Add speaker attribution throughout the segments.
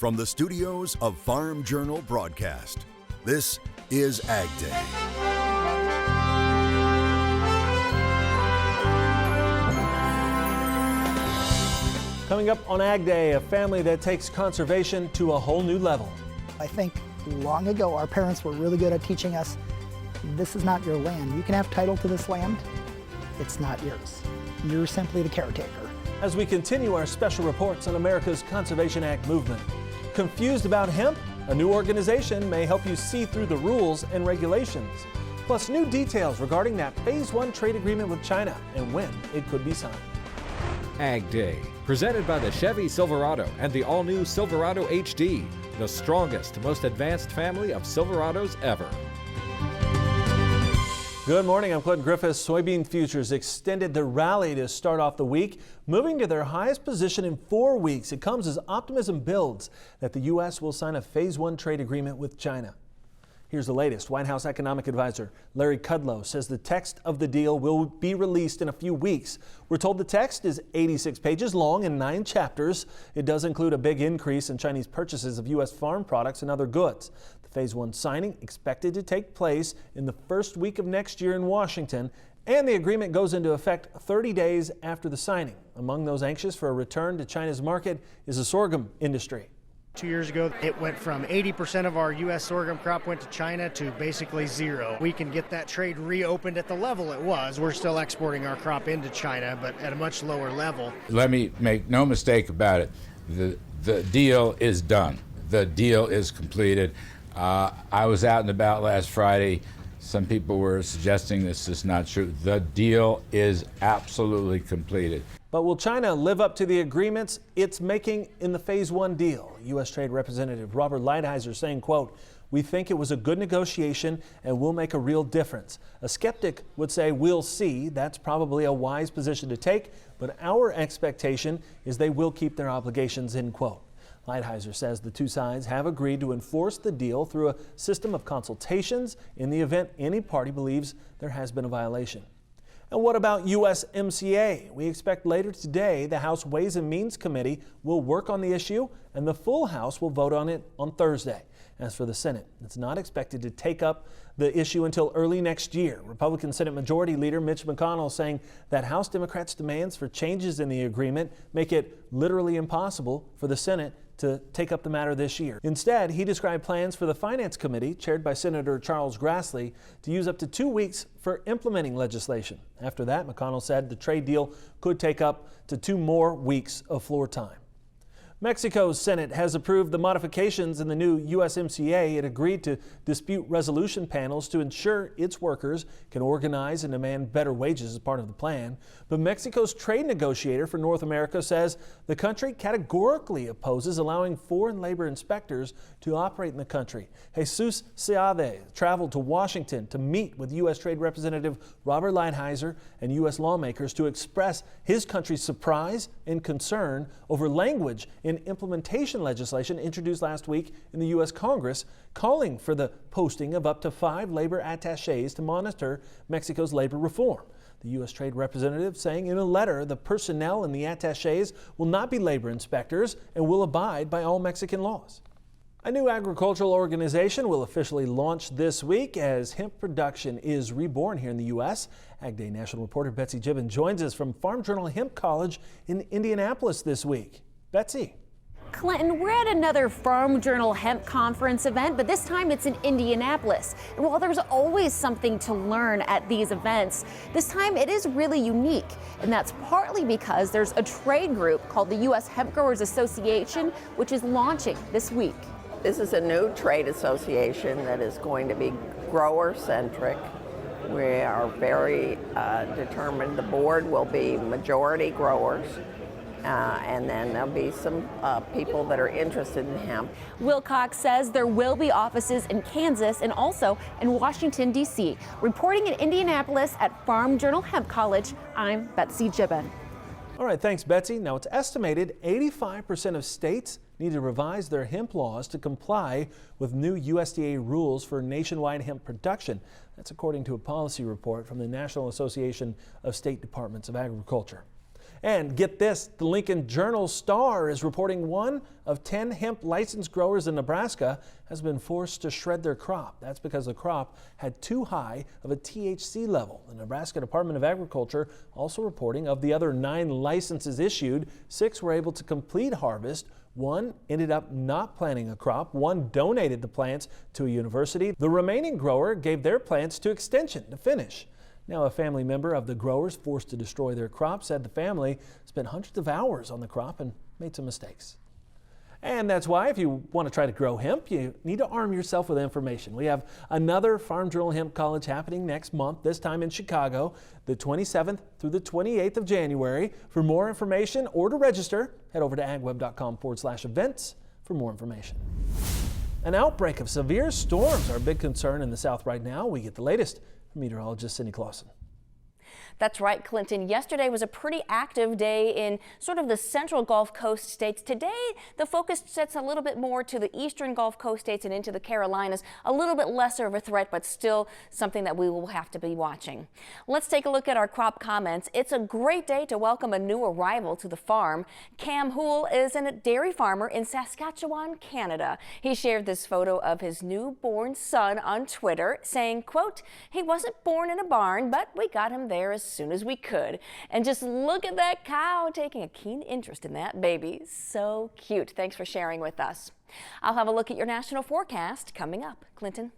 Speaker 1: From the studios of Farm Journal Broadcast, this is AgDay.
Speaker 2: Coming up on AgDay, a family that takes conservation to a whole new level.
Speaker 3: I think long ago our parents were really good at teaching us, this is not your land. You can have title to this land, it's not yours. You're simply the caretaker.
Speaker 2: As we continue our special reports on America's Conservation Act movement. Confused about hemp? A new organization may help you see through the rules and regulations. Plus new details regarding that Phase 1 trade agreement with China and when it could be signed.
Speaker 4: AgDay, presented by the Chevy Silverado and the all-new Silverado HD, the strongest, most advanced family of Silverados ever.
Speaker 2: Good morning, I'm Clinton Griffiths. Soybean futures extended their rally to start off the week, moving to their highest position in 4 weeks. It comes as optimism builds that the U.S. will sign a Phase 1 trade agreement with China. Here's the latest. White House economic advisor Larry Kudlow says the text of the deal will be released in a few weeks. We're told the text is 86 pages long and 9 chapters. It does include a big increase in Chinese purchases of U.S. farm products and other goods. The Phase 1 signing expected to take place in the first week of next year in Washington, and the agreement goes into effect 30 days after the signing. Among those anxious for a return to China's market is the sorghum industry.
Speaker 5: 2 years ago, it went from 80% of our U.S. sorghum crop went to China to basically zero. We can get that trade reopened at the level it was. We're still exporting our crop into China, but at a much lower level.
Speaker 6: Let me make no mistake about it. The deal is done. The deal is completed. I was out and about last Friday. Some people were suggesting this is not true. The deal is absolutely completed.
Speaker 2: But will China live up to the agreements it's making in the Phase 1 deal? U.S. Trade Representative Robert Lighthizer saying, quote, "We think it was a good negotiation and will make a real difference." A skeptic would say, "We'll see." That's probably a wise position to take, but our expectation is they will keep their obligations, end quote. Lighthizer says the two sides have agreed to enforce the deal through a system of consultations in the event any party believes there has been a violation. And what about USMCA? We expect later today the House Ways and Means Committee will work on the issue and the full House will vote on it on Thursday. As for the Senate, it's not expected to take up the issue until early next year. Republican Senate Majority Leader Mitch McConnell saying that House Democrats' demands for changes in the agreement make it literally impossible for the Senate to take up the matter this year. Instead, he described plans for the Finance Committee, chaired by Senator Charles Grassley, to use up to 2 weeks for implementing legislation. After that, McConnell said the trade deal could take up to 2 more weeks of floor time. Mexico's Senate has approved the modifications in the new USMCA. It agreed to dispute resolution panels to ensure its workers can organize and demand better wages as part of the plan. But Mexico's trade negotiator for North America says the country categorically opposes allowing foreign labor inspectors to operate in the country. Jesus Seade traveled to Washington to meet with U.S. Trade Representative Robert Lighthizer and U.S. lawmakers to express his country's surprise and concern over language in implementation legislation introduced last week in the U.S. Congress, calling for the posting of up to 5 labor attachés to monitor Mexico's labor reform. The U.S. Trade Representative saying in a letter the personnel in the attachés will not be labor inspectors and will abide by all Mexican laws. A new agricultural organization will officially launch this week as hemp production is reborn here in the U.S. AgDay national reporter Betsy Gibbon joins us from Farm Journal Hemp College in Indianapolis this week. Betsy.
Speaker 7: Clinton, we're at another Farm Journal Hemp Conference event, but this time it's in Indianapolis. And while there's always something to learn at these events, this time it is really unique. And that's partly because there's a trade group called the U.S. Hemp Growers Association, which is launching this week.
Speaker 8: This is a new trade association that is going to be grower-centric. We are very determined. The board will be majority growers. And then there'll be some people that are interested in hemp.
Speaker 7: Wilcox says there will be offices in Kansas and also in Washington, D.C. Reporting in Indianapolis at Farm Journal Hemp College, I'm Betsy Gibbon.
Speaker 2: All right, thanks, Betsy. Now, it's estimated 85% of states need to revise their hemp laws to comply with new USDA rules for nationwide hemp production. That's according to a policy report from the National Association of State Departments of Agriculture. And get this, the Lincoln Journal-Star is reporting 1 of 10 hemp licensed growers in Nebraska has been forced to shred their crop. That's because the crop had too high of a THC level. The Nebraska Department of Agriculture also reporting of the other 9 licenses issued, 6 were able to complete harvest. 1 ended up not planting a crop. 1 donated the plants to a university. The remaining grower gave their plants to Extension to finish. Now, a family member of the growers forced to destroy their crop said the family spent hundreds of hours on the crop and made some mistakes. And that's why if you want to try to grow hemp, you need to arm yourself with information. We have another Farm Journal Hemp College happening next month, this time in Chicago, the 27th through the 28th of January. For more information or to register, head over to agweb.com/events for more information. An outbreak of severe storms are a big concern in the South right now. We get the latest from meteorologist Cindy Clausen.
Speaker 9: That's right, Clinton. Yesterday was a pretty active day in sort of the central Gulf Coast states. Today, the focus sets a little bit more to the eastern Gulf Coast states and into the Carolinas. A little bit lesser of a threat, but still something that we will have to be watching. Let's take a look at our crop comments. It's a great day to welcome a new arrival to the farm. Cam Houle is a dairy farmer in Saskatchewan, Canada. He shared this photo of his newborn son on Twitter, saying, quote, "He wasn't born in a barn, but we got him there as soon as we could." And just look at that cow taking a keen interest in that baby. So cute. Thanks for sharing with us. I'll have a look at your national forecast coming up. Clinton.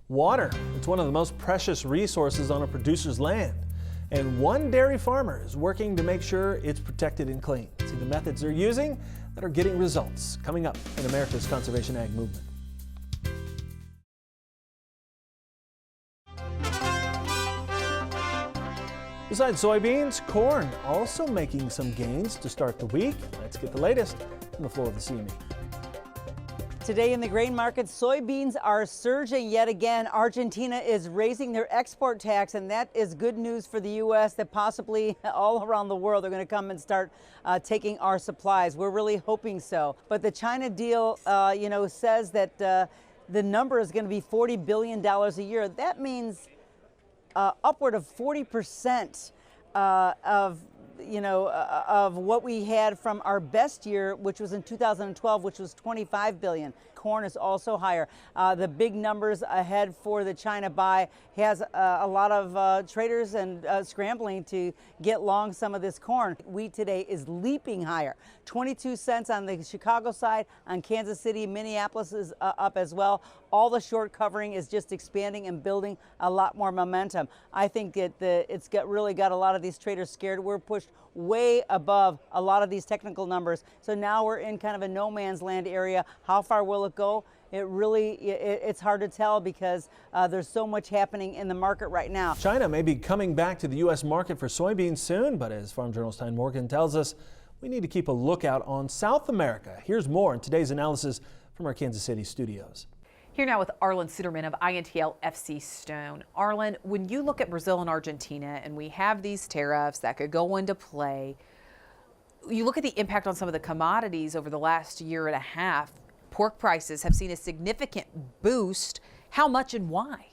Speaker 2: Water. It's one of the most precious resources on a producer's land. And one dairy farmer is working to make sure it's protected and clean. See the methods they're using that are getting results. Coming up in America's Conservation Ag Movement. Besides soybeans, corn also making some gains to start the week. Let's get the latest from the floor of the CME.
Speaker 10: Today in the grain market, soybeans are surging yet again. Argentina is raising their export tax, and that is good news for the U.S. that possibly all around the world are going to come and start taking our supplies. We're really hoping so. But the China deal, says that the number is going to be $40 billion a year. That means upward of 40% of what we had from our best year, which was in 2012, which was 25 billion. Corn is also higher. The big numbers ahead for the China buy has a lot of traders and scrambling to get long some of this corn. Wheat today is leaping higher. 22 cents on the Chicago side. On Kansas City, Minneapolis is up as well. All the short covering is just expanding and building a lot more momentum. I think it's really got a lot of these traders scared. We're pushed way above a lot of these technical numbers. So now we're in kind of a no man's land area. How far will it go? It's hard to tell because there's so much happening in the market right now.
Speaker 2: China may be coming back to the U.S. market for soybeans soon, but as Farm Journal's Tyne Morgan tells us, we need to keep a lookout on South America. Here's more in today's analysis from our Kansas City studios.
Speaker 11: Here now with Arlen Suderman of INTL FC Stone. Arlen, when you look at Brazil and Argentina and we have these tariffs that could go into play, you look at the impact on some of the commodities over the last year and a half. Pork prices have seen a significant boost. How much and why?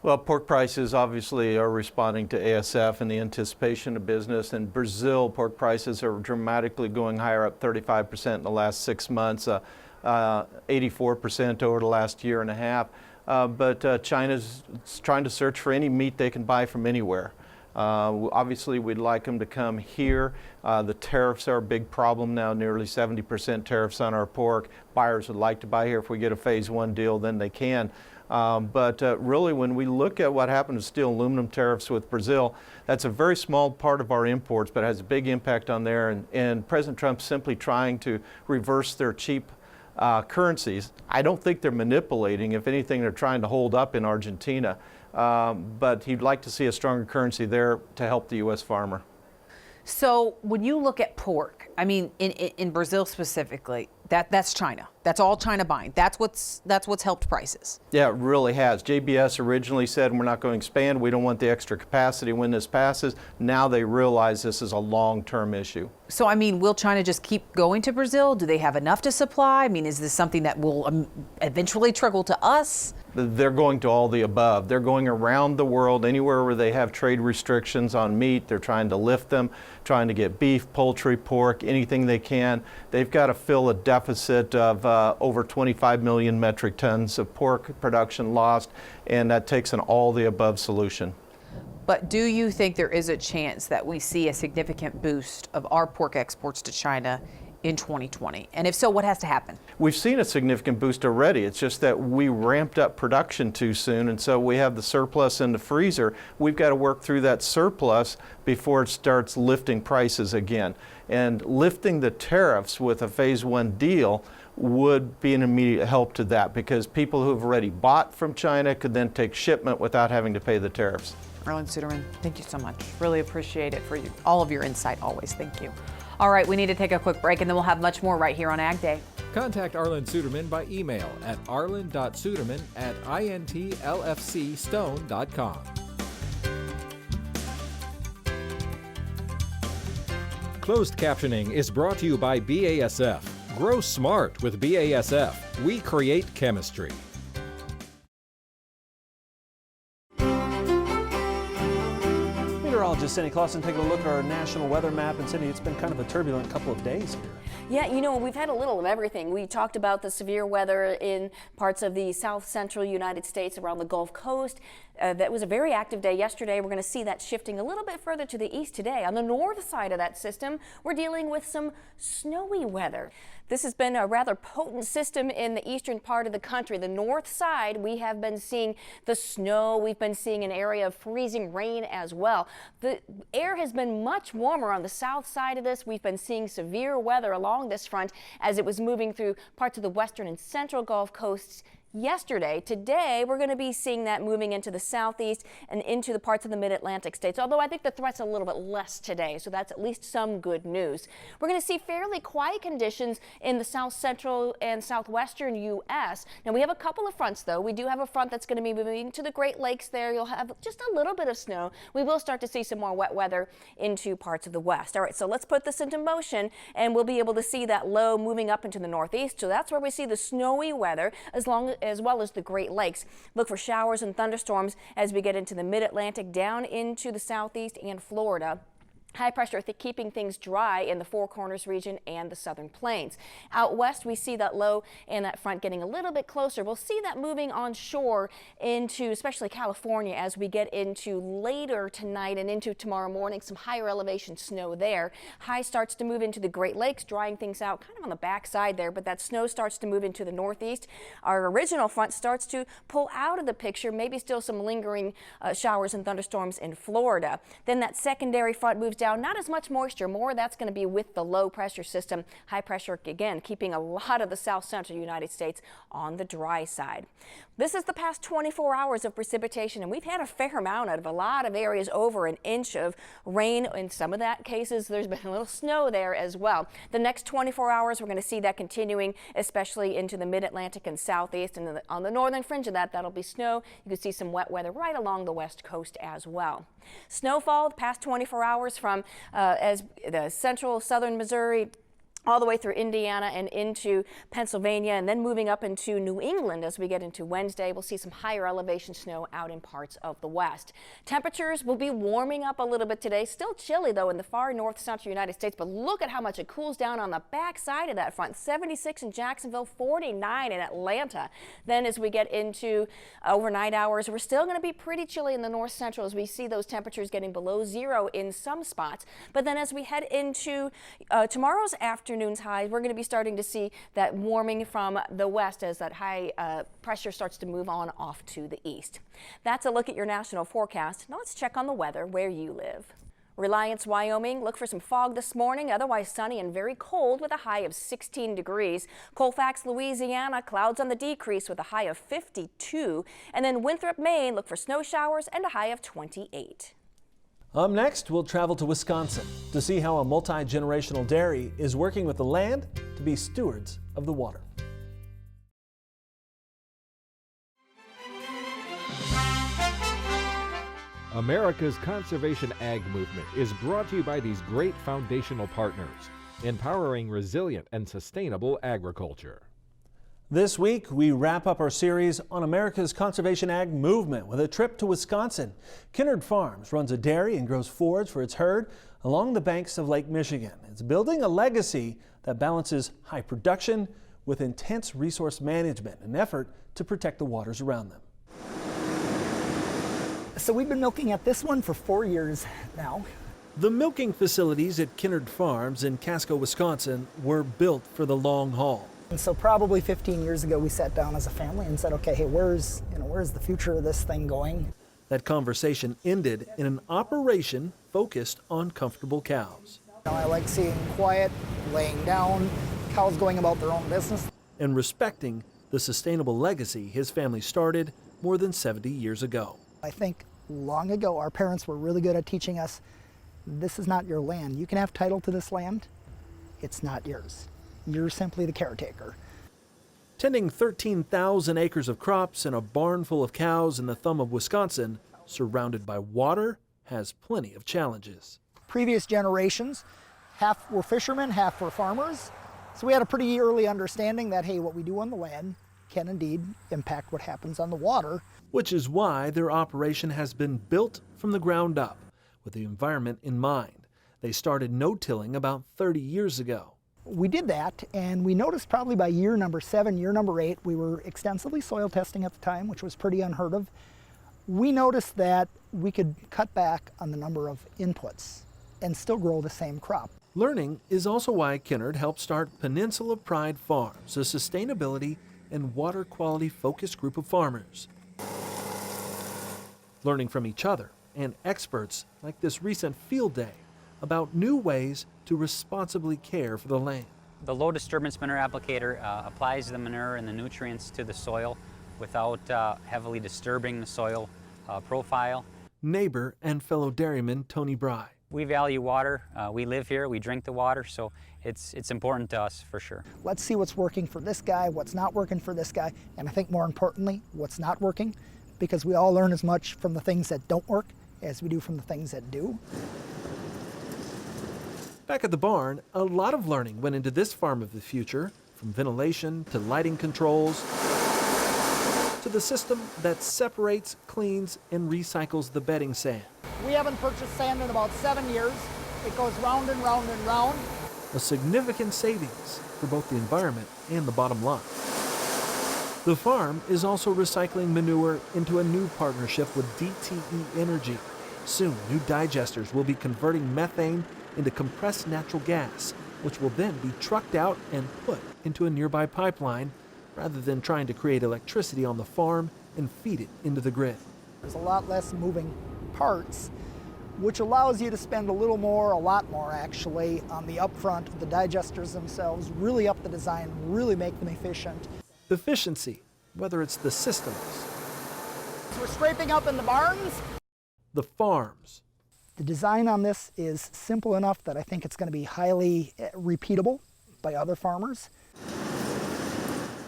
Speaker 12: Well, pork prices obviously are responding to ASF and the anticipation of business. In Brazil, pork prices are dramatically going higher, up 35% in the last 6 months. 84% over the last year and a half. But China's trying to search for any meat they can buy from anywhere. Obviously, we'd like them to come here. The tariffs are a big problem now, nearly 70% tariffs on our pork. Buyers would like to buy here. If we get a phase 1 deal, then they can. But really, when we look at what happened to steel and aluminum tariffs with Brazil, that's a very small part of our imports, but it has a big impact on there. And President Trump's simply trying to reverse their cheap currencies. I don't think they're manipulating. If anything, they're trying to hold up in Argentina. But he'd like to see a stronger currency there to help the U.S. farmer.
Speaker 11: So when you look at pork, I mean, in Brazil specifically, That's China. That's all China buying. That's what's helped prices.
Speaker 12: Yeah, it really has. JBS originally said we're not going to expand. We don't want the extra capacity when this passes. Now they realize this is a long-term issue.
Speaker 11: So, I mean, will China just keep going to Brazil? Do they have enough to supply? I mean, is this something that will eventually trickle to us?
Speaker 12: They're going to all the above. They're going around the world, anywhere where they have trade restrictions on meat. They're trying to lift them, trying to get beef, poultry, pork, anything they can. They've got to fill a deficit of over 25 million metric tons of pork production lost, and that takes an all-the-above solution.
Speaker 11: But do you think there is a chance that we see a significant boost of our pork exports to China in 2020? And if so, what has to happen?
Speaker 12: We've seen a significant boost already. It's just that we ramped up production too soon, and so we have the surplus in the freezer. We've got to work through that surplus before it starts lifting prices again. And lifting the tariffs with a phase one deal would be an immediate help to that, because people who have already bought from China could then take shipment without having to pay the tariffs.
Speaker 11: Arlen Suderman, thank you so much. Really appreciate it for you, all of your insight always. Thank you. All right, we need to take a quick break, and then we'll have much more right here on Ag Day.
Speaker 4: Contact Arlen Suderman by email at arlen.suderman@intlfcstone.com. Closed captioning is brought to you by BASF. Grow smart with BASF. We create chemistry.
Speaker 2: Meteorologist Cindy Clausen taking a look at our national weather map. And Cindy, it's been kind of a turbulent couple of days here.
Speaker 9: Yeah, you know, we've had a little of everything. We talked about the severe weather in parts of the south central United States around the Gulf Coast. That was a very active day yesterday. We're going to see that shifting a little bit further to the east today. On the north side of that system, we're dealing with some snowy weather. This has been a rather potent system in the eastern part of the country. The north side, we have been seeing the snow. We've been seeing an area of freezing rain as well. The air has been much warmer on the south side of this. We've been seeing severe weather along this front as it was moving through parts of the western and central Gulf coasts yesterday. Today, we're going to be seeing that moving into the southeast and into the parts of the mid-Atlantic states, although I think the threat's a little bit less today, so that's at least some good news. We're going to see fairly quiet conditions in the south central and southwestern U.S. Now, we have a couple of fronts, though. We do have a front that's going to be moving to the Great Lakes there. You'll have just a little bit of snow. We will start to see some more wet weather into parts of the west. All right, so let's put this into motion, and we'll be able to see that low moving up into the northeast. So that's where we see the snowy weather, as well as the Great Lakes. Look for showers and thunderstorms as we get into the mid-Atlantic, down into the southeast and Florida. High pressure keeping things dry in the Four Corners region and the southern plains. Out west, we see that low and that front getting a little bit closer. We'll see that moving onshore into especially California as we get into later tonight and into tomorrow morning. Some higher elevation snow there. High starts to move into the Great Lakes, drying things out kind of on the back side there, but that snow starts to move into the northeast. Our original front starts to pull out of the picture, maybe still some lingering showers and thunderstorms in Florida. Then that secondary front moves down. Not as much moisture, more that's going to be with the low pressure system. High pressure again keeping a lot of the south central United States on the dry side. This is the past 24 hours of precipitation, and we've had a fair amount out of a lot of areas, over an inch of rain. In some of that cases, there's been a little snow there as well. The next 24 hours, we're going to see that continuing, especially into the mid-Atlantic and southeast, and on the northern fringe of that, that'll be snow. You can see some wet weather right along the west coast as well. Snowfall the past 24 hours from as the central southern Missouri all the way through Indiana and into Pennsylvania, and then moving up into New England as we get into Wednesday. We'll see some higher elevation snow out in parts of the west. Temperatures will be warming up a little bit today. Still chilly, though, in the far north central United States, but look at how much it cools down on the back side of that front. 76 in Jacksonville, 49 in Atlanta. Then as we get into overnight hours, we're still going to be pretty chilly in the north central as we see those temperatures getting below zero in some spots. But then as we head into tomorrow's afternoon's highs, we're going to be starting to see that warming from the west as that high pressure starts to move on off to the east. That's a look at your national forecast. Now let's check on the weather where you live. Reliance, Wyoming, look for some fog this morning, otherwise sunny and very cold with a high of 16 degrees. Colfax, Louisiana, clouds on the decrease with a high of 52. And then Winthrop, Maine, look for snow showers and a high of 28.
Speaker 2: Up next, we'll travel to Wisconsin to see how a multi-generational dairy is working with the land to be stewards of the water.
Speaker 4: America's conservation ag movement is brought to you by these great foundational partners, empowering resilient and sustainable agriculture.
Speaker 2: This week, we wrap up our series on America's conservation ag movement with a trip to Wisconsin. Kinnard Farms runs a dairy and grows forage for its herd along the banks of Lake Michigan. It's building a legacy that balances high production with intense resource management, an effort to protect the waters around them.
Speaker 3: So we've been milking at this one for 4 years now.
Speaker 2: The milking facilities at Kinnard Farms in Casco, Wisconsin were built for the long haul.
Speaker 3: And so probably 15 years ago, we sat down as a family and said, okay, hey, where's the future of this thing going?
Speaker 2: That conversation ended in an operation focused on comfortable cows.
Speaker 3: I like seeing quiet, laying down, cows going about their own business.
Speaker 2: And respecting the sustainable legacy his family started more than 70 years ago.
Speaker 3: I think long ago, our parents were really good at teaching us, this is not your land. You can have title to this land. It's not yours. You're simply the caretaker.
Speaker 2: Tending 13,000 acres of crops and a barn full of cows in the thumb of Wisconsin, surrounded by water, has plenty of challenges.
Speaker 3: Previous generations, half were fishermen, half were farmers. So we had a pretty early understanding that, hey, what we do on the land can indeed impact what happens on the water.
Speaker 2: Which is why their operation has been built from the ground up, with the environment in mind. They started no-tilling about 30 years ago.
Speaker 3: We did that, and we noticed probably by year number 7, year number 8, we were extensively soil testing at the time, which was pretty unheard of. We noticed that we could cut back on the number of inputs and still grow the same crop.
Speaker 2: Learning is also why Kinnard helped start Peninsula Pride Farms, a sustainability and water quality focused group of farmers. Learning from each other and experts like this recent field day about new ways to responsibly care for the land.
Speaker 13: The low disturbance manure applicator applies the manure and the nutrients to the soil without heavily disturbing the soil profile.
Speaker 2: Neighbor and fellow dairyman Tony Bry.
Speaker 13: We value water. We live here, we drink the water, so it's important to us for sure.
Speaker 3: Let's see what's working for this guy, what's not working for this guy, and I think more importantly, what's not working, because we all learn as much from the things that don't work as we do from the things that do.
Speaker 2: Back at the barn, a lot of learning went into this farm of the future, from ventilation to lighting controls, to the system that separates, cleans, and recycles the bedding sand.
Speaker 3: We haven't purchased sand in about 7 years. It goes round and round and round.
Speaker 2: A significant savings for both the environment and the bottom line. The farm is also recycling manure into a new partnership with DTE Energy. Soon, new digesters will be converting methane into compressed natural gas, which will then be trucked out and put into a nearby pipeline, rather than trying to create electricity on the farm and feed it into the grid.
Speaker 3: There's a lot less moving parts, which allows you to spend a little more, a lot more actually, on the upfront of the digesters themselves, really up the design, really make them efficient.
Speaker 2: Efficiency, whether it's the systems,
Speaker 3: So we're scraping up in the barns.
Speaker 2: the farms,
Speaker 3: The design on this is simple enough that I think it's going to be highly repeatable by other farmers.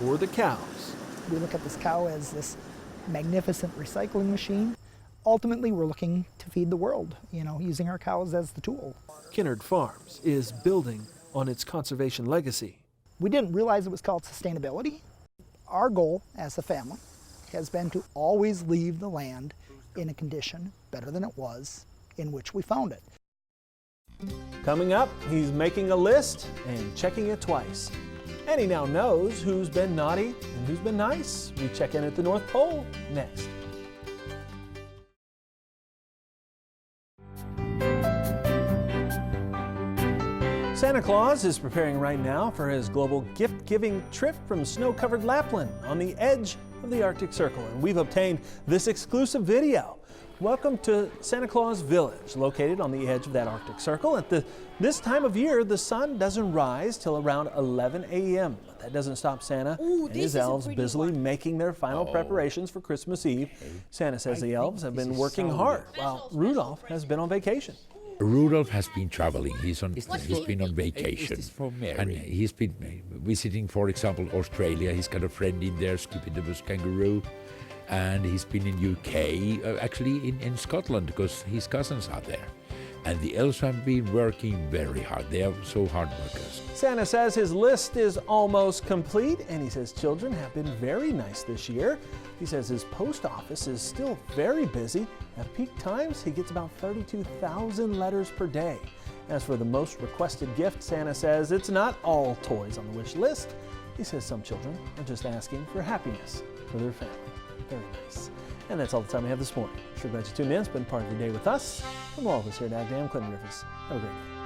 Speaker 2: or the cows.
Speaker 3: We look at this cow as this magnificent recycling machine. Ultimately, we're looking to feed the world, using our cows as the tool.
Speaker 2: Kinnard Farms is building on its conservation legacy.
Speaker 3: We didn't realize it was called sustainability. Our goal as a family has been to always leave the land in a condition better than it was in which we found it.
Speaker 2: Coming up, he's making a list and checking it twice. And he now knows who's been naughty and who's been nice. We check in at the North Pole next. Santa Claus is preparing right now for his global gift-giving trip from snow-covered Lapland on the edge of the Arctic Circle. And we've obtained this exclusive video. Welcome to Santa Claus Village, located on the edge of that Arctic Circle. At this time of year, the sun doesn't rise till around 11 a.m. But that doesn't stop Santa and his elves busily making their final preparations for Christmas Eve. Santa says the elves have been working hard while Rudolph has been on vacation.
Speaker 14: Rudolph has been traveling. He's been on vacation. And he's been visiting, for example, Australia. He's got a friend in there, Skippy the Bush Kangaroo. And he's been in UK, actually in Scotland, because his cousins are there. And the elves have been working very hard. They are so hard workers.
Speaker 2: Santa says his list is almost complete, and he says children have been very nice this year. He says his post office is still very busy. At peak times, he gets about 32,000 letters per day. As for the most requested gift, Santa says it's not all toys on the wish list. He says some children are just asking for happiness for their family. Very nice. And that's all the time we have this morning. Sure glad you tuned in. Spend part of your day with us. From all of us here at AgDay, I'm Clinton Rivers. Have a great day.